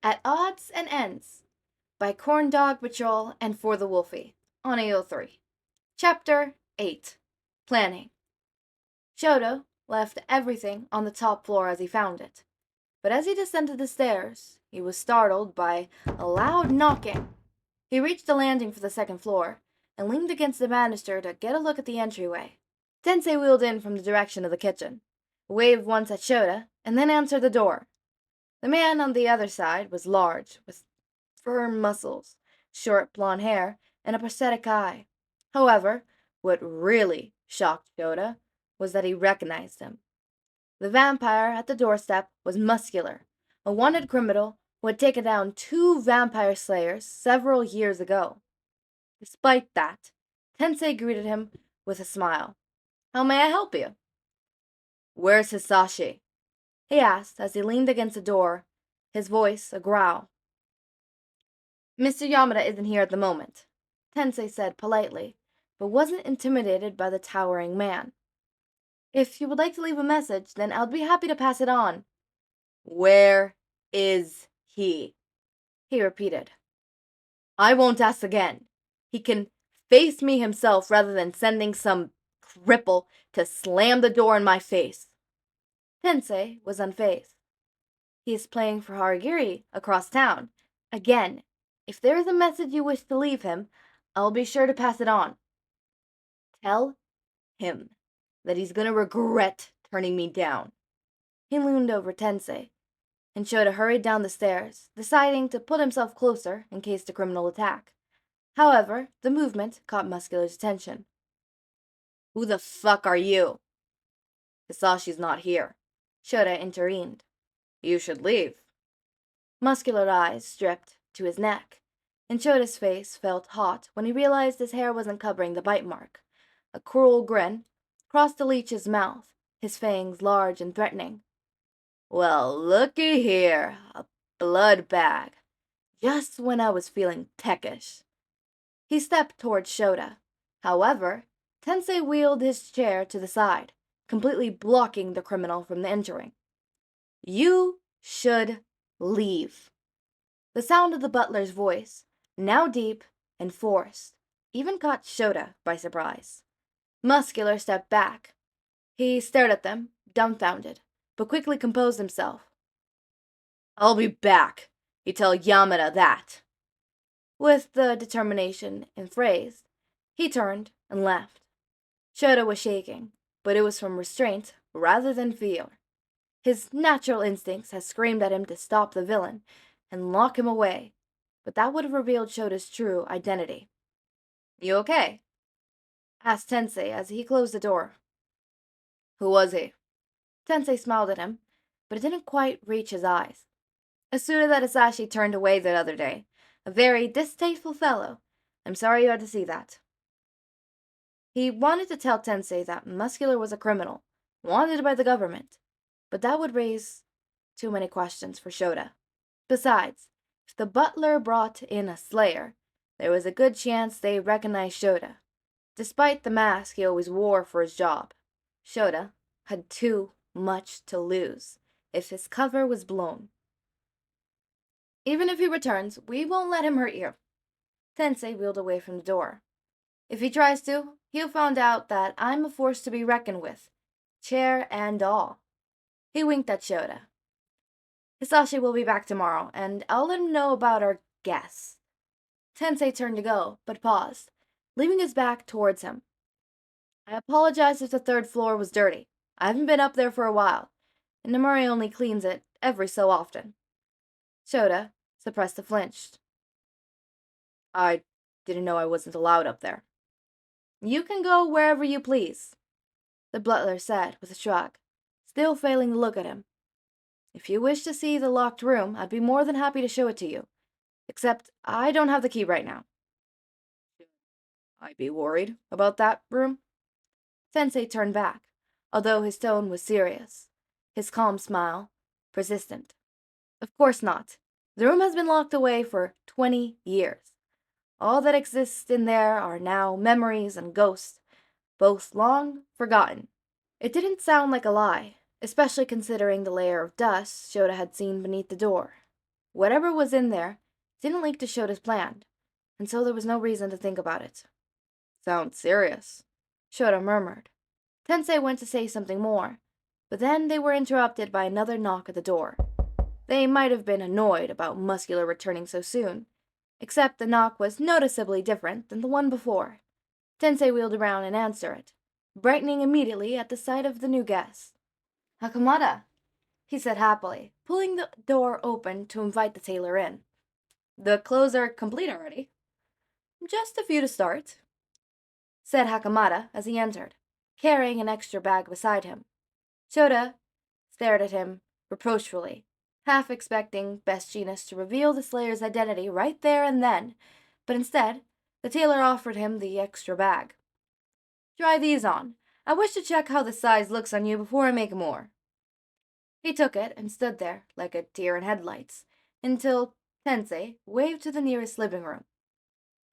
At Odds and Ends by Corn Dog Patrol and For the Wolfie on AO3. Chapter 8 Planning. Shouta left everything on the top floor as he found it, but as he descended the stairs, he was startled by a loud knocking. He reached the landing for the second floor and leaned against the banister to get a look at the entryway. Tensei wheeled in from the direction of the kitchen, waved once at Shouta, and then answered the door. The man on the other side was large, with firm muscles, short blond hair, and a prosthetic eye. However, what really shocked Shouta was that he recognized him. The vampire at the doorstep was muscular, a wanted criminal who had taken down 2 vampire slayers several years ago. Despite that, Tensei greeted him with a smile. "How may I help you?" "Where's Hisashi?" he asked as he leaned against the door, his voice a growl. "Mr. Yamada isn't here at the moment," Tensei said politely, but wasn't intimidated by the towering man. "If you would like to leave a message, then I'll be happy to pass it on." "Where is he?" he repeated. "I won't ask again. He can face me himself rather than sending some cripple to slam the door in my face." Tensei was unfazed. "He is playing for Harigiri across town. Again, if there is a message you wish to leave him, I'll be sure to pass it on. Tell him that he's gonna regret turning me down." He leaned over Tensei, and Shouta hurried down the stairs, deciding to put himself closer in case the criminal attacked. However, the movement caught Muscular's attention. "Who the fuck are you?" "Hisashi's not here," Shouta intervened. "You should leave." Muscular eyes dripped to his neck, and Shota's face felt hot when he realized his hair wasn't covering the bite mark. A cruel grin crossed the leech's mouth, his fangs large and threatening. "Well, looky here, a blood bag. Just when I was feeling peckish." He stepped towards Shouta. However, Tensei wheeled his chair to the side, completely blocking the criminal from entering. "You should leave." The sound of the butler's voice, now deep and forced, even caught Shouta by surprise. Muscular stepped back. He stared at them, dumbfounded, but quickly composed himself. "I'll be back. You tell Yamada that." With the determination in phrase, he turned and left. Shouta was shaking, but it was from restraint rather than fear. His natural instincts had screamed at him to stop the villain and lock him away, but that would have revealed Shota's true identity. "You okay?" asked Tensei as he closed the door. "Who was he?" Tensei smiled at him, but it didn't quite reach his eyes. "A suitor that Hisashi turned away the other day. A very distasteful fellow. I'm sorry you had to see that." He wanted to tell Tensei that Muscular was a criminal, wanted by the government, but that would raise too many questions for Shouta. Besides, if the butler brought in a slayer, there was a good chance they recognized Shouta. Despite the mask he always wore for his job, Shouta had too much to lose if his cover was blown. "Even if he returns, we won't let him hurt you." Tensei wheeled away from the door. "If he tries to, he'll find out that I'm a force to be reckoned with, chair and all." He winked at Shouta. "Hisashi will be back tomorrow, and I'll let him know about our guests." Tensei turned to go, but paused, leaving his back towards him. "I apologize if the 3rd floor was dirty. I haven't been up there for a while, and Namuri only cleans it every so often." Shouta suppressed a flinch. "I didn't know I wasn't allowed up there." "You can go wherever you please," the butler said with a shrug, still failing to look at him. "If you wish to see the locked room, I'd be more than happy to show it to you. Except I don't have the key right now." "I'd be worried about that room." Tensei turned back, although his tone was serious, his calm smile persistent. "Of course not. The room has been locked away for 20 years. All that exists in there are now memories and ghosts, both long forgotten." It didn't sound like a lie, especially considering the layer of dust Shouta had seen beneath the door. Whatever was in there didn't link to Shota's plan, and so there was no reason to think about it. Sounds serious, Shouta murmured. Tensei went to say something more, but then they were interrupted by another knock at the door. They might have been annoyed about Muscular returning so soon, except the knock was noticeably different than the one before. Tensei wheeled around and answered it, brightening immediately at the sight of the new guest. Hakamada, he said happily, pulling the door open to invite the tailor in. The clothes are complete already. Just a few to start, said Hakamada as he entered, carrying an extra bag beside him. Shouta stared at him reproachfully, half expecting Best Jeanist to reveal the Slayer's identity right there and then, but instead, the tailor offered him the extra bag. Try these on. I wish to check how the size looks on you before I make more. He took it and stood there like a deer in headlights, until Tensei waved to the nearest living room.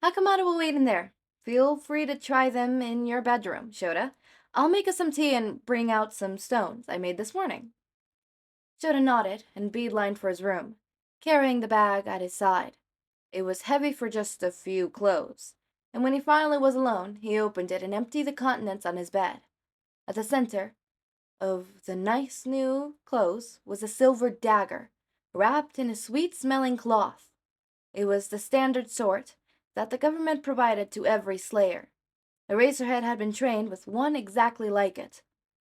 Hakamada will wait in there. Feel free to try them in your bedroom, Shouta. I'll make us some tea and bring out some stones I made this morning. Shouta nodded and beelined for his room, carrying the bag at his side. It was heavy for just a few clothes, and when he finally was alone, he opened it and emptied the contents on his bed. At the center of the nice new clothes was a silver dagger, wrapped in a sweet-smelling cloth. It was the standard sort that the government provided to every slayer. Eraserhead had been trained with one exactly like it.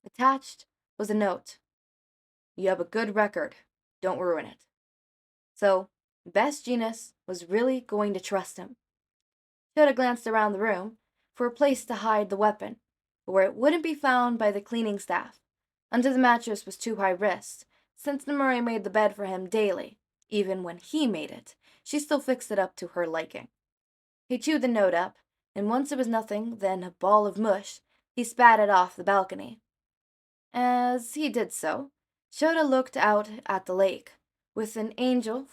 Attached was a note. You have a good record. Don't ruin it. So, Best Jeanist was really going to trust him. Shouta glanced around the room for a place to hide the weapon, where it wouldn't be found by the cleaning staff. Under the mattress was too high risk, since Nemuri made the bed for him daily. Even when he made it, she still fixed it up to her liking. He chewed the note up, and once it was nothing than a ball of mush, he spat it off the balcony. As he did so, Shouta looked out at the lake, with an angel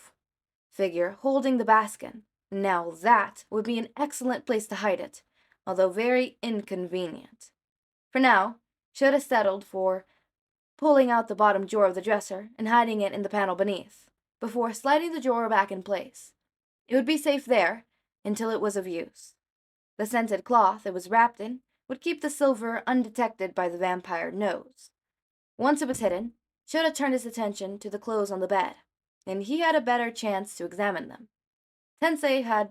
figure holding the basket. Now that would be an excellent place to hide it, although very inconvenient. For now, Shouta settled for pulling out the bottom drawer of the dresser and hiding it in the panel beneath, before sliding the drawer back in place. It would be safe there until it was of use. The scented cloth it was wrapped in would keep the silver undetected by the vampire nose. Once it was hidden, Shouta turned his attention to the clothes on the bed, and he had a better chance to examine them. Tensei had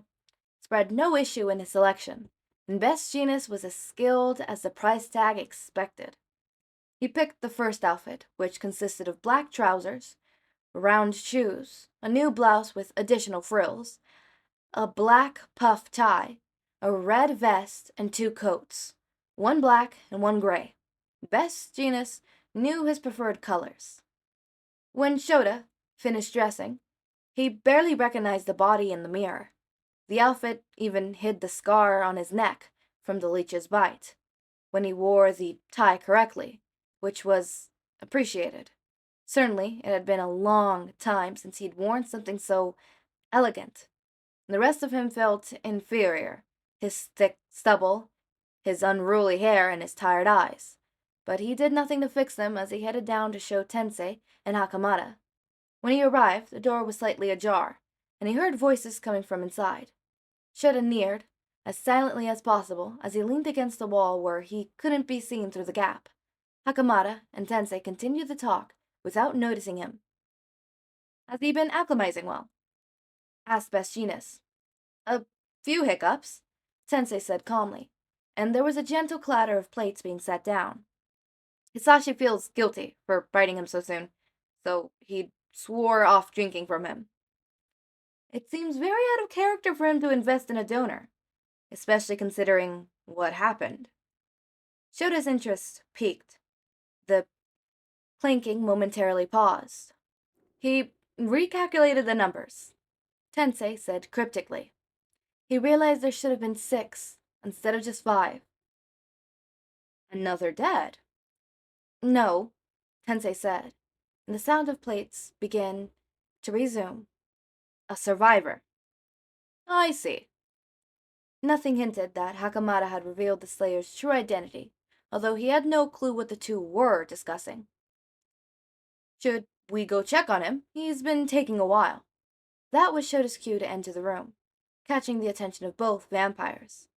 spread no issue in his selection, and Best Jeanist was as skilled as the price tag expected. He picked the first outfit, which consisted of black trousers, round shoes, a new blouse with additional frills, a black puff tie, a red vest, and 2 coats, one black and one gray. Best Jeanist knew his preferred colors. When Shouta finished dressing, he barely recognized the body in the mirror. The outfit even hid the scar on his neck from the leech's bite, when he wore the tie correctly, which was appreciated. Certainly, it had been a long time since he'd worn something so elegant. The rest of him felt inferior, his thick stubble, his unruly hair, and his tired eyes. But he did nothing to fix them as he headed down to show Tensei and Hakamada. When he arrived, the door was slightly ajar, and he heard voices coming from inside. Shouta neared, as silently as possible, as he leaned against the wall where he couldn't be seen through the gap. Hakamada and Tensei continued the talk without noticing him. Has he been acclimatizing well? Asked Best Jeanist. A few hiccups, Tensei said calmly, and there was a gentle clatter of plates being set down. Hizashi feels guilty for biting him so soon, so he swore off drinking from him. It seems very out of character for him to invest in a donor, especially considering what happened. Shota's interest piqued. The clanking momentarily paused. He recalculated the numbers. Tensei said cryptically. He realized there should have been 6 instead of just 5. Another dead? No, Tensei said, and the sound of plates began to resume. A survivor. I see. Nothing hinted that Hakamada had revealed the Slayer's true identity, although he had no clue what the two were discussing. Should we go check on him? He's been taking a while. That was Shota's cue to enter the room, catching the attention of both vampires.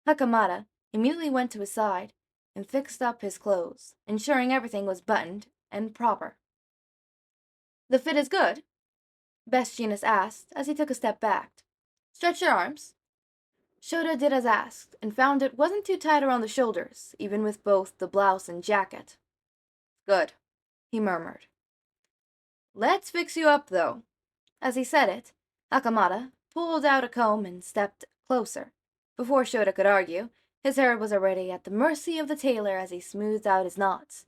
Hakamata immediately went to his side and fixed up his clothes, ensuring everything was buttoned and proper. "The fit is good?" Best Jeanist asked as he took a step back. "Stretch your arms." Shouta did as asked, and found it wasn't too tight around the shoulders, even with both the blouse and jacket. "Good," he murmured. "Let's fix you up, though." As he said it, Hakamata pulled out a comb and stepped closer. Before Shouta could argue, his hair was already at the mercy of the tailor as he smoothed out his knots.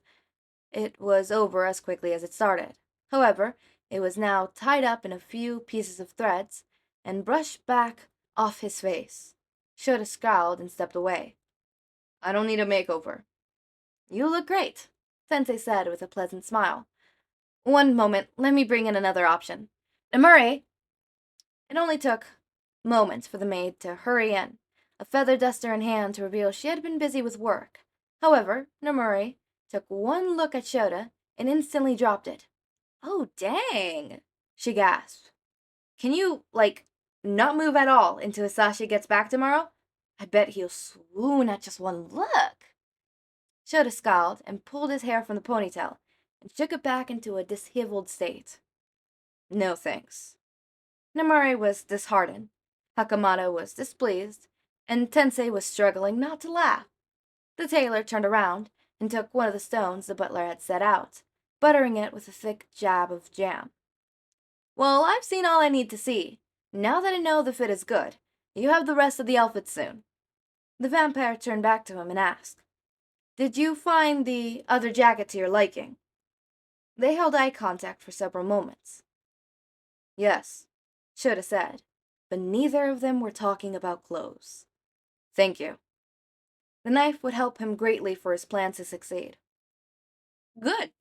It was over as quickly as it started. However, it was now tied up in a few pieces of threads and brushed back off his face. Shouta scowled and stepped away. "I don't need a makeover." "You look great," Tensei said with a pleasant smile. "One moment, let me bring in another option. Murray!" It only took moments for the maid to hurry in, a feather duster in hand to reveal she had been busy with work. However, Namuri took one look at Shouta and instantly dropped it. "Oh, dang," she gasped. "Can you, not move at all until Hizashi gets back tomorrow? I bet he'll swoon at just one look." Shouta scowled and pulled his hair from the ponytail and shook it back into a disheveled state. "No thanks." Namuri was disheartened, Hakamata was displeased, and Tensei was struggling not to laugh. The tailor turned around and took one of the stones the butler had set out, buttering it with a thick jab of jam. "Well, I've seen all I need to see. Now that I know the fit is good, you have the rest of the outfit soon." The vampire turned back to him and asked, "Did you find the other jacket to your liking?" They held eye contact for several moments. "Yes," Shouta said, but neither of them were talking about clothes. "Thank you." The knife would help him greatly for his plans to succeed. "Good,"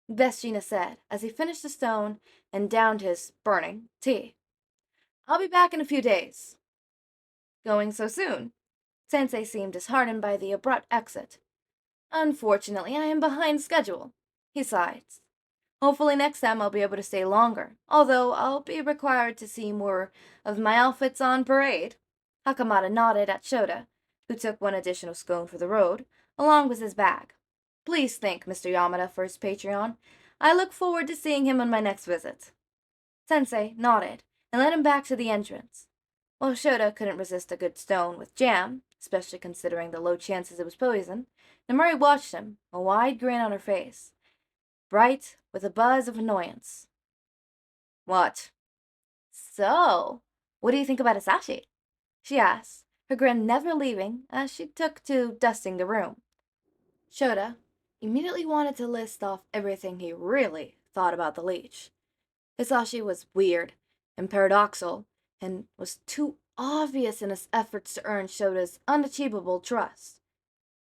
Vestina said as he finished the stone and downed his burning tea. "I'll be back in a few days." "Going so soon?" Sensei seemed disheartened by the abrupt exit. "Unfortunately, I am behind schedule," he sighed. "Hopefully next time I'll be able to stay longer, although I'll be required to see more of my outfits on parade." Hakamata nodded at Shouta, who took one additional scone for the road, along with his bag. "Please thank Mr. Yamada for his Patreon. I look forward to seeing him on my next visit." Tensei nodded and led him back to the entrance. While Shouta couldn't resist a good stone with jam, especially considering the low chances it was poison, Namuri watched him, a wide grin on her face, bright with a buzz of annoyance. "What?" "So, what do you think about Hizashi?" she asked, her grin never leaving as she took to dusting the room. Shouta immediately wanted to list off everything he really thought about the leech. Hizashi was weird and paradoxical, and was too obvious in his efforts to earn Shota's unachievable trust.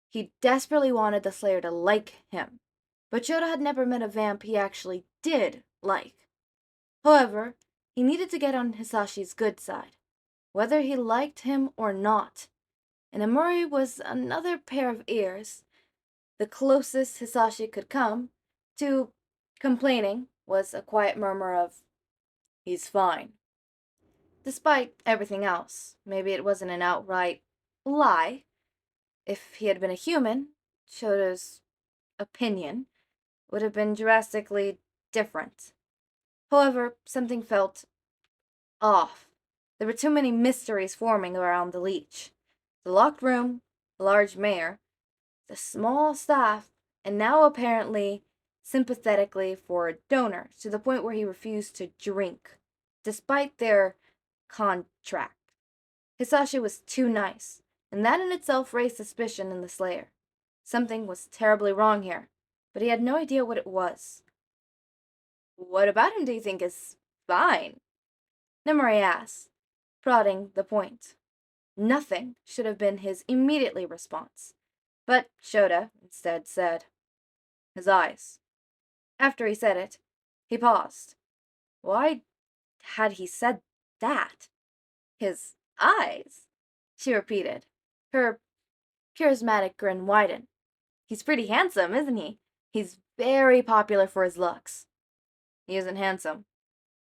He desperately wanted the Slayer to like him, but Shouta had never met a vamp he actually did like. However, he needed to get on Hizashi's good side, whether he liked him or not, and Amuri was another pair of ears. The closest Hizashi could come to complaining was a quiet murmur of, "He's fine." Despite everything else, maybe it wasn't an outright lie. If he had been a human, Shota's opinion would have been drastically different. However, something felt off. There were too many mysteries forming around the leech. The locked room, the large mayor, the small staff, and now apparently sympathetically for donors to the point where he refused to drink, despite their contract. Hisashi was too nice, and that in itself raised suspicion in the Slayer. Something was terribly wrong here, but he had no idea what it was. "What about him do you think is fine?" Nemuri asked, prodding the point. Nothing should have been his immediately response, but Shouta instead said, "His eyes." After he said it, he paused. Why had he said that? "His eyes," she repeated, her charismatic grin widened. "He's pretty handsome, isn't he? He's very popular for his looks." "He isn't handsome,"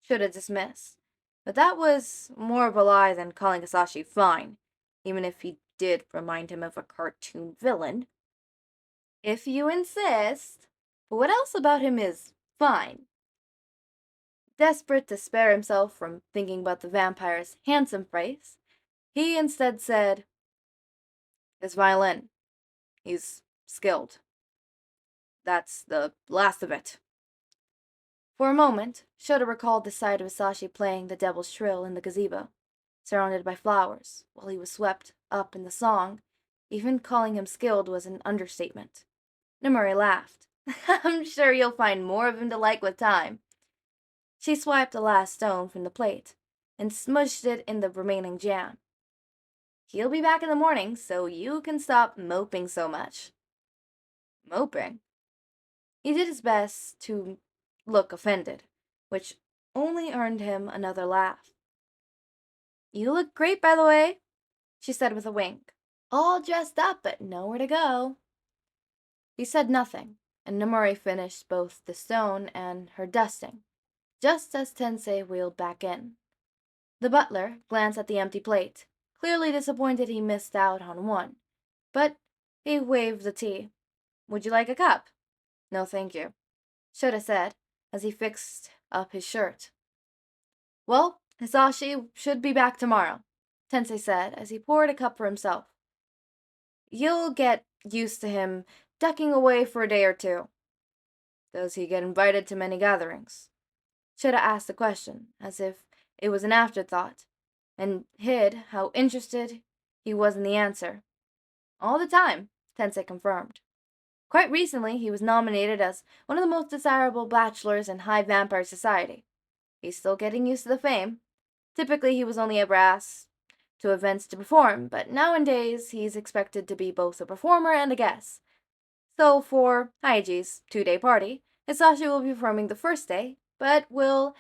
Shouta dismissed. But that was more of a lie than calling Hisashi fine, even if he did remind him of a cartoon villain. If you insist. But what else about him is fine? Desperate to spare himself from thinking about the vampire's handsome face, he instead said, his violin. He's skilled. That's the last of it. For a moment, Shouta recalled the sight of Hisashi playing the devil's trill in the gazebo, surrounded by flowers, while he was swept up in the song. Even calling him skilled was an understatement. Nomori laughed. I'm sure you'll find more of him to like with time. She swiped the last stone from the plate and smushed it in the remaining jam. He'll be back in the morning, so you can stop moping so much. Moping? He did his best to look offended, which only earned him another laugh. You look great, by the way, she said with a wink. All dressed up, but nowhere to go. He said nothing, and Nomori finished both the stone and her dusting, just as Tensei wheeled back in. The butler glanced at the empty plate, clearly disappointed he missed out on one, but he waved the tea. Would you like a cup? No, thank you, Shouta said, as he fixed up his shirt. Well, Hisashi should be back tomorrow, Tensei said as he poured a cup for himself. You'll get used to him ducking away for a day or two. Does he get invited to many gatherings? Shouta asked the question, as if it was an afterthought, and hid how interested he was in the answer. All the time, Tensei confirmed. Quite recently, he was nominated as one of the most desirable bachelors in high vampire society. He's still getting used to the fame. Typically, he was only ever asked to events to perform, but nowadays he's expected to be both a performer and a guest. So for Haiji's 2-day party, Hisashi will be performing the first day, but will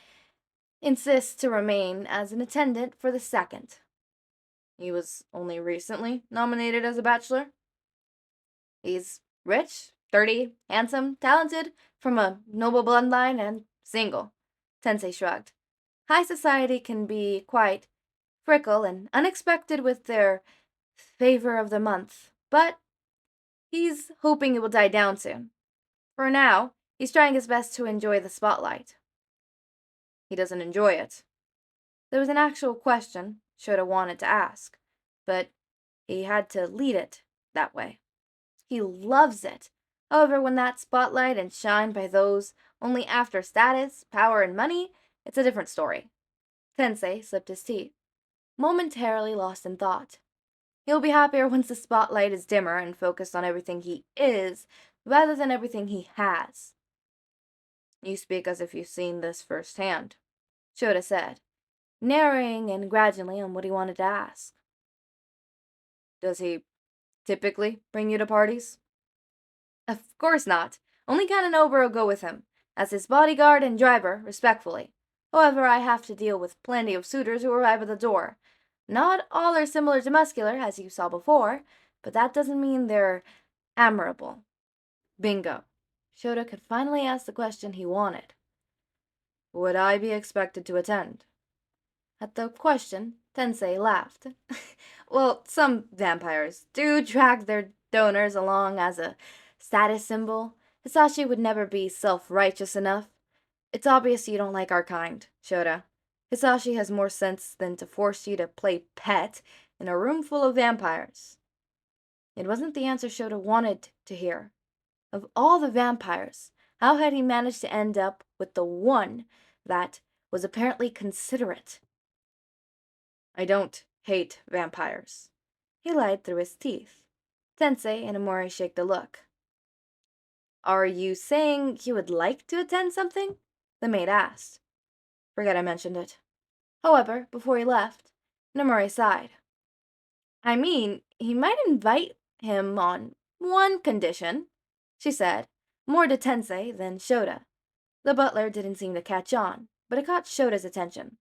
insist to remain as an attendant for the second. He was only recently nominated as a bachelor. He's rich, 30, handsome, talented, from a noble bloodline, and single. Tensei shrugged. High society can be quite fickle and unexpected with their favor of the month, but he's hoping it will die down soon. For now, he's trying his best to enjoy the spotlight. He doesn't enjoy it. There was an actual question Shouta wanted to ask, but he had to lead it that way. He loves it. However, when that spotlight is shined by those only after status, power, and money, it's a different story. Tensei slipped his teeth, momentarily lost in thought. He'll be happier once the spotlight is dimmer and focused on everything he is, rather than everything he has. You speak as if you've seen this firsthand, Shouta said, narrowing in gradually on what he wanted to ask. Does he typically bring you to parties? Of course not. Only Kananobu will go with him, as his bodyguard and driver, respectfully. However, I have to deal with plenty of suitors who arrive at the door. Not all are similar to muscular, as you saw before, but that doesn't mean they're admirable. Bingo. Shouta could finally ask the question he wanted. Would I be expected to attend? At the question, Tensei laughed. Well, some vampires do drag their donors along as a status symbol. Hisashi would never be self-righteous enough. It's obvious you don't like our kind, Shouta. Hisashi has more sense than to force you to play pet in a room full of vampires. It wasn't the answer Shouta wanted to hear. Of all the vampires, how had he managed to end up with the one that was apparently considerate? I don't hate vampires. He lied through his teeth. Tensei and Amori shake the look. Are you saying you would like to attend something? The maid asked. Forget I mentioned it. However, before he left, Nomori sighed. I mean, he might invite him on one condition, she said, more to Tensei than Shouta. The butler didn't seem to catch on, but it caught Shota's attention.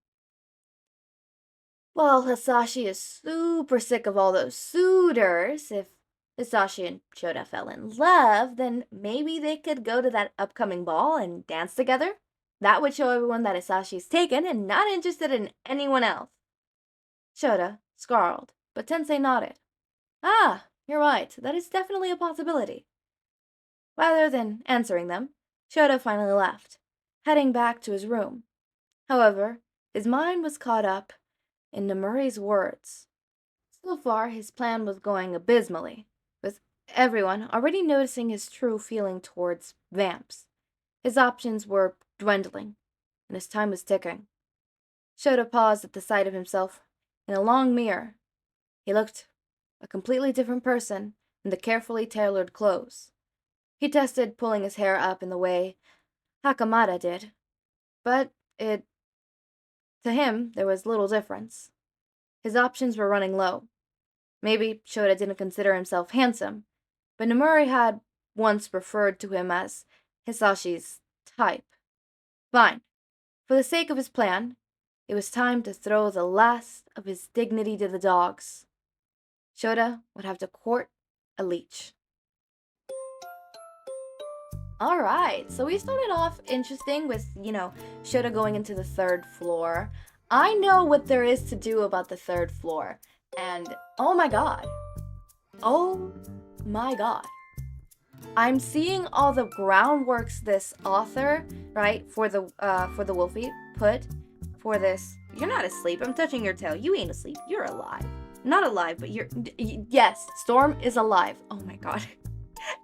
Well, Hisashi is super sick of all those suitors. If Hisashi and Shouta fell in love, then maybe they could go to that upcoming ball and dance together, That would show everyone that Hisashi's taken and not interested in anyone else. Shouta snarled, but Tensei nodded. Ah, you're right. That is definitely a possibility. Rather than answering them, Shouta finally left, heading back to his room. However, his mind was caught up in Nomuri's words. So far, his plan was going abysmally, with everyone already noticing his true feeling towards vamps. His options were dwindling, and his time was ticking. Shouta paused at the sight of himself in a long mirror. He looked a completely different person in the carefully tailored clothes. He tested pulling his hair up in the way Hakamada did, but to him, there was little difference. His options were running low. Maybe Shouta didn't consider himself handsome, but Nomuri had once referred to him as Hisashi's type. Fine. For the sake of his plan, it was time to throw the last of his dignity to the dogs. Shouta would have to court a leech. Alright, so we started off interesting with, Shouta going into the 3rd floor. I know what there is to do about the 3rd floor. And oh my god. I'm seeing all the groundworks this author, right, for the Wolfie put for this. You're not asleep. I'm touching your tail. You ain't asleep. You're alive. Not alive, but yes, Storm is alive. Oh my god.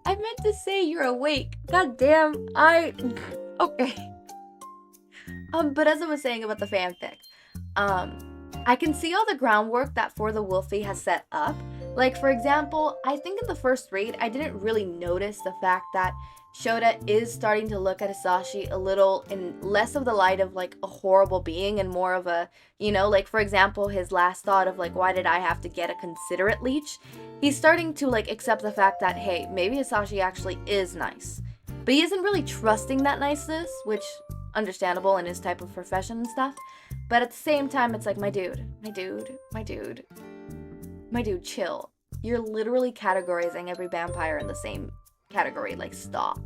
I meant to say you're awake. God damn. Okay. But as I was saying about the fanfic, I can see all the groundwork that For the Wolfie has set up. Like, for example, I think in the first read, I didn't really notice the fact that Shouta is starting to look at Hisashi a little in less of the light of, like, a horrible being and more of a, like, for example, his last thought of, like, why did I have to get a considerate leech? He's starting to, like, accept the fact that, hey, maybe Hisashi actually is nice. But he isn't really trusting that niceness, which, understandable in his type of profession and stuff. But at the same time, it's like, my dude, chill. You're literally categorizing every vampire in the same category. Like, stop.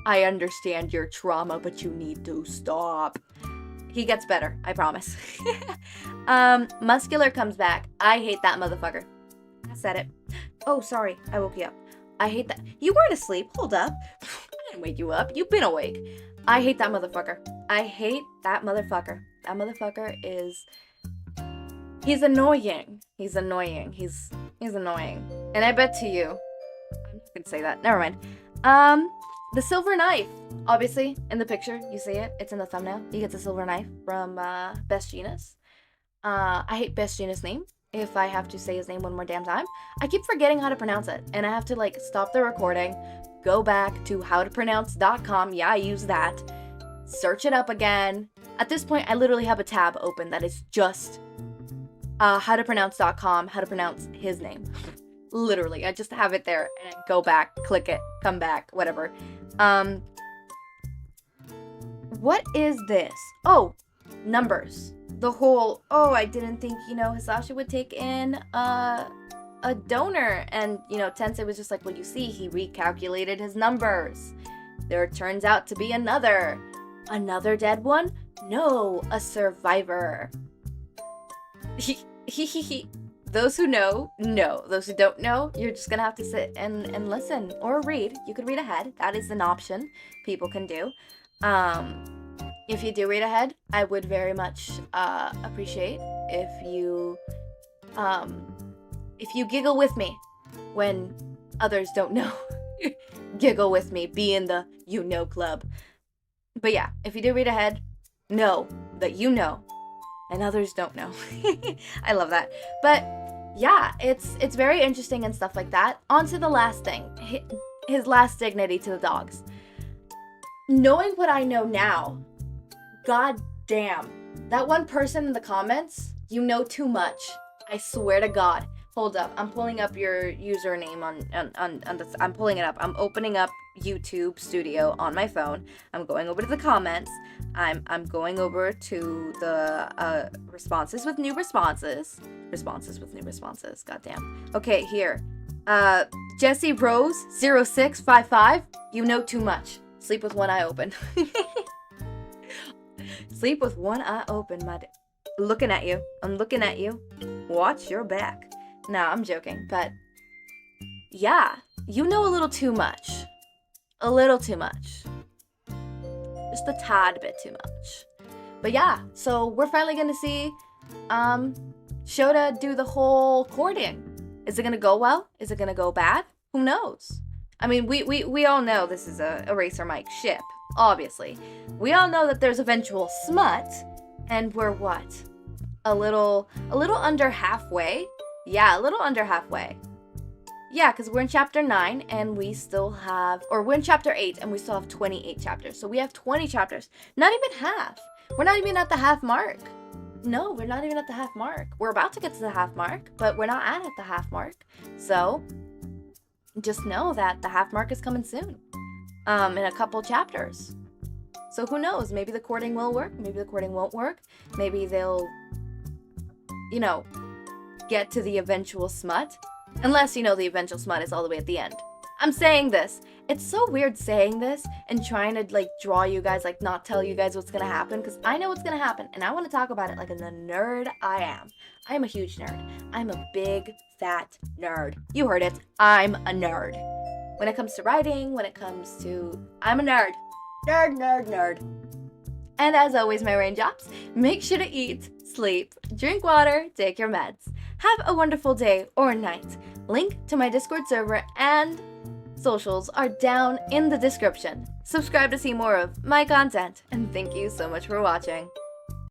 I understand your trauma, but you need to stop. He gets better, I promise. Muscular comes back. I hate that motherfucker. I said it. Oh, sorry, I woke you up. I hate that. You weren't asleep. Hold up. I didn't wake you up. You've been awake. I hate that motherfucker. That motherfucker is... He's annoying. He's annoying. And I bet to you... I'm not gonna say that. Never mind. The silver knife. Obviously, in the picture, you see it. It's in the thumbnail. He gets a silver knife from Best Jeanist. I hate Best Jeanist's name. If I have to say his name one more damn time. I keep forgetting how to pronounce it. And I have to, like, stop the recording, go back to howtopronounce.com. Yeah, I use that. Search it up again. At this point, I literally have a tab open that is just howtopronounce.com, how to pronounce his name. Literally, I just have it there and go back, click it, come back, whatever. What is this? Oh, numbers. The whole, I didn't think, Hisashi would take in a donor. And, Tensei was just like, well, you see, he recalculated his numbers. There turns out to be another dead one? No, a survivor. Those who know. Those who don't know, you're just gonna have to sit and listen or read. You could read ahead. That is an option people can do. If you do read ahead, I would very much appreciate if you giggle with me when others don't know. Giggle with me, be in the club. But yeah, if you do read ahead, know that you know and others don't know. I love that. But yeah, it's very interesting and stuff like that. On to the last thing, his last dignity to the dogs. Knowing what I know now, god damn, that one person in the comments, you know too much. I swear to God. Hold up, I'm pulling up your username on this. I'm pulling it up. I'm opening up YouTube Studio on my phone. I'm going over to the comments. I'm going over to the responses with new responses. Goddamn. Okay, here. Jessie Rose 0655. You know too much. Sleep with one eye open. Sleep with one eye open, looking at you. I'm looking at you. Watch your back. No, I'm joking, but yeah, you know a little too much. A little too much. Just a tad bit too much. But yeah, so we're finally gonna see Shouta do the whole courting. Is it gonna go well? Is it gonna go bad? Who knows? I mean, we all know this is a Eraser Mike ship, obviously. We all know that there's eventual smut, and we're what? A little under halfway? Yeah, a little under halfway. Yeah, because we're in chapter 9, and we still have, or we're in chapter 8, and we still have 28 chapters. So we have 20 chapters. Not even half. We're not even at the half mark. No, we're not even at the half mark. We're about to get to the half mark, but we're not at the half mark. So just know that the half mark is coming soon, in a couple chapters. So who knows? Maybe the courting will work. Maybe the courting won't work. Maybe they'll, get to the eventual smut. Unless, the eventual smut is all the way at the end. I'm saying this. It's so weird saying this and trying to, draw you guys, not tell you guys what's going to happen. Because I know what's going to happen. And I want to talk about it like the nerd I am. I am a huge nerd. I'm a big, fat nerd. You heard it. I'm a nerd. When it comes to writing, when it comes to... I'm a nerd. Nerd. And as always, my raindrops, make sure to eat, sleep, drink water, take your meds. Have a wonderful day or night. Link to my Discord server and socials are down in the description. Subscribe to see more of my content, and thank you so much for watching.